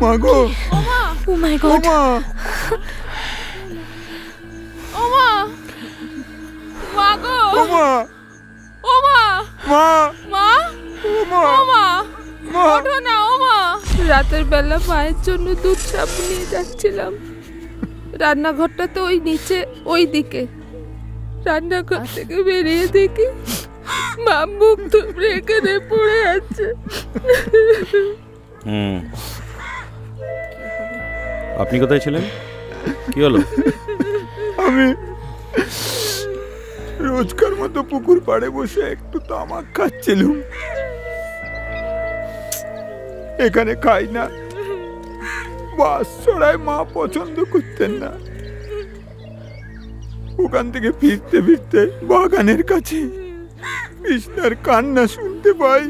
মাগো, ও মাই গড, ওমা মাগো, ওমা, ওমা মা, মা, ওমা, ওমা মা, ওঠো না ওমা। রাতের বেলা মায়ের জন্য দুধ সাবু নিয়ে যাচ্ছিলাম, রান্নাঘরটা তো ওই নিচে ওই দিকে। রান্নাঘর থেকে বেরিয়ে দেখি মা মুখ থুবড়ে এখানে পড়ে আছে। আপনি কোথায় ছিলেন? কি হলো? আমি রোজকার মতো পুকুর পাড়ে বসে একটু তামাক খাচ্ছিলাম। এখানে খাই না, বাস ছড়ায় মা পছন্দ করতেন না। ওখান থেকে ফিরতে ফিরতে বাগানের কাছে কৃষ্ণার কান্না শুনতে পাই।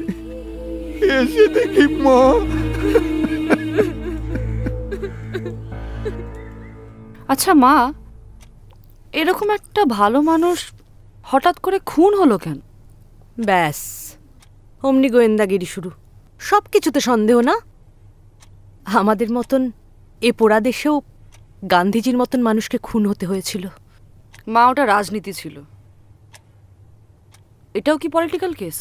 এসে দেখি মা। আচ্ছা মা, এরকম একটা ভালো মানুষ হঠাৎ করে খুন হলো কেন? ব্যাস, অমনি গোয়েন্দাগিরি শুরু। সব কিছুতে সন্দেহ না? আমাদের মতন এ পোড়া দেশেও গান্ধীজির মতন মানুষকে খুন হতে হয়েছিল। মা, ওটা রাজনীতি ছিল, এটাও কি পলিটিক্যাল কেস?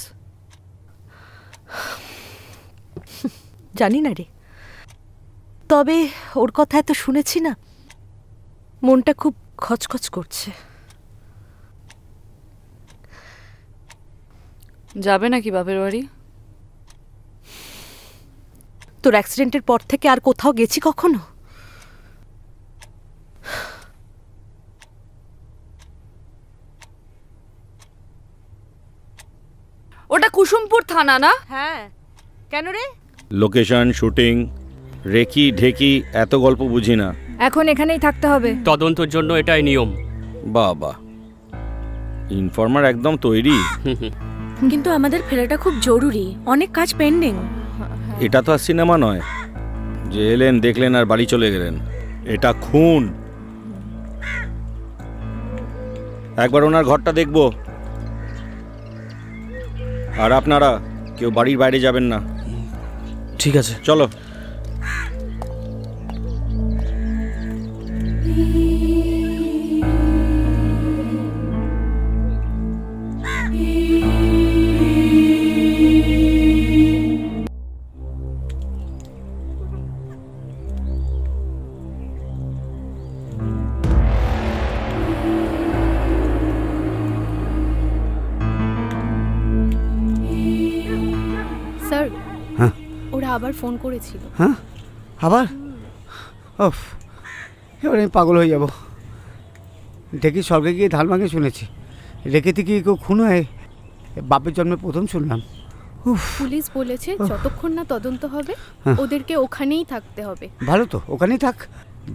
জানি না রে, তবে ওর কথা এত শুনেছি না, মনটা খুব খচখচ করছে। যাবে নাকি বাপের বাড়ি? তোর অ্যাক্সিডেন্টের পর থেকে আর কোথাও গেছি কখনো? ওটা কুসুমপুর থানা না? হ্যাঁ, কেন রে? লোকেশন, শুটিং, রেকি ঢেকি এত গল্প বুঝি না। এখন এখানেই থাকতে হবে, তদন্তের জন্য এটাই নিয়ম। বাবা, ইনফর্মার একদম তৈরি। কিন্তু আমাদের ফেরাটা খুব জরুরি, অনেক কাজ পেন্ডিং। এটা তো আর সিনেমা নয় যে এলেন দেখলেন আর বাড়ি চলে গেলেন। এটা খুন। একবার ওনার ঘরটা দেখব। আর আপনারা কেউ বাড়ির বাইরে যাবেন না। ঠিক আছে, চলো। স্যার, ওরা আবার ফোন করেছিল। হ্যাঁ, আবার? ওফ, এবার আমি পাগল হয়ে যাব। দেখি স্বর্গে গিয়ে ধান ভাঙে শুনেছি, রেখে থেকে কেউ খুন হয় বাপের জন্মে প্রথম শুনলাম। পুলিশ বলেছে যতক্ষণ না তদন্ত হবে ওদেরকে ওখানেই থাকতে হবে। ভালো তো, ওখানেই থাক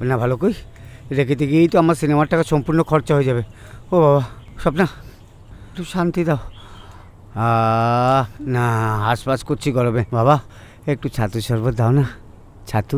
না। ভালো কই, রেখে গিয়েই তো আমার সিনেমার টাকা সম্পূর্ণ খরচা হয়ে যাবে। ও বাবা, স্বপ্না একটু শান্তি দাও। না, হাসপাস করছি গরমে। বাবা একটু ছাতু শরবত দাও না, ছাতু।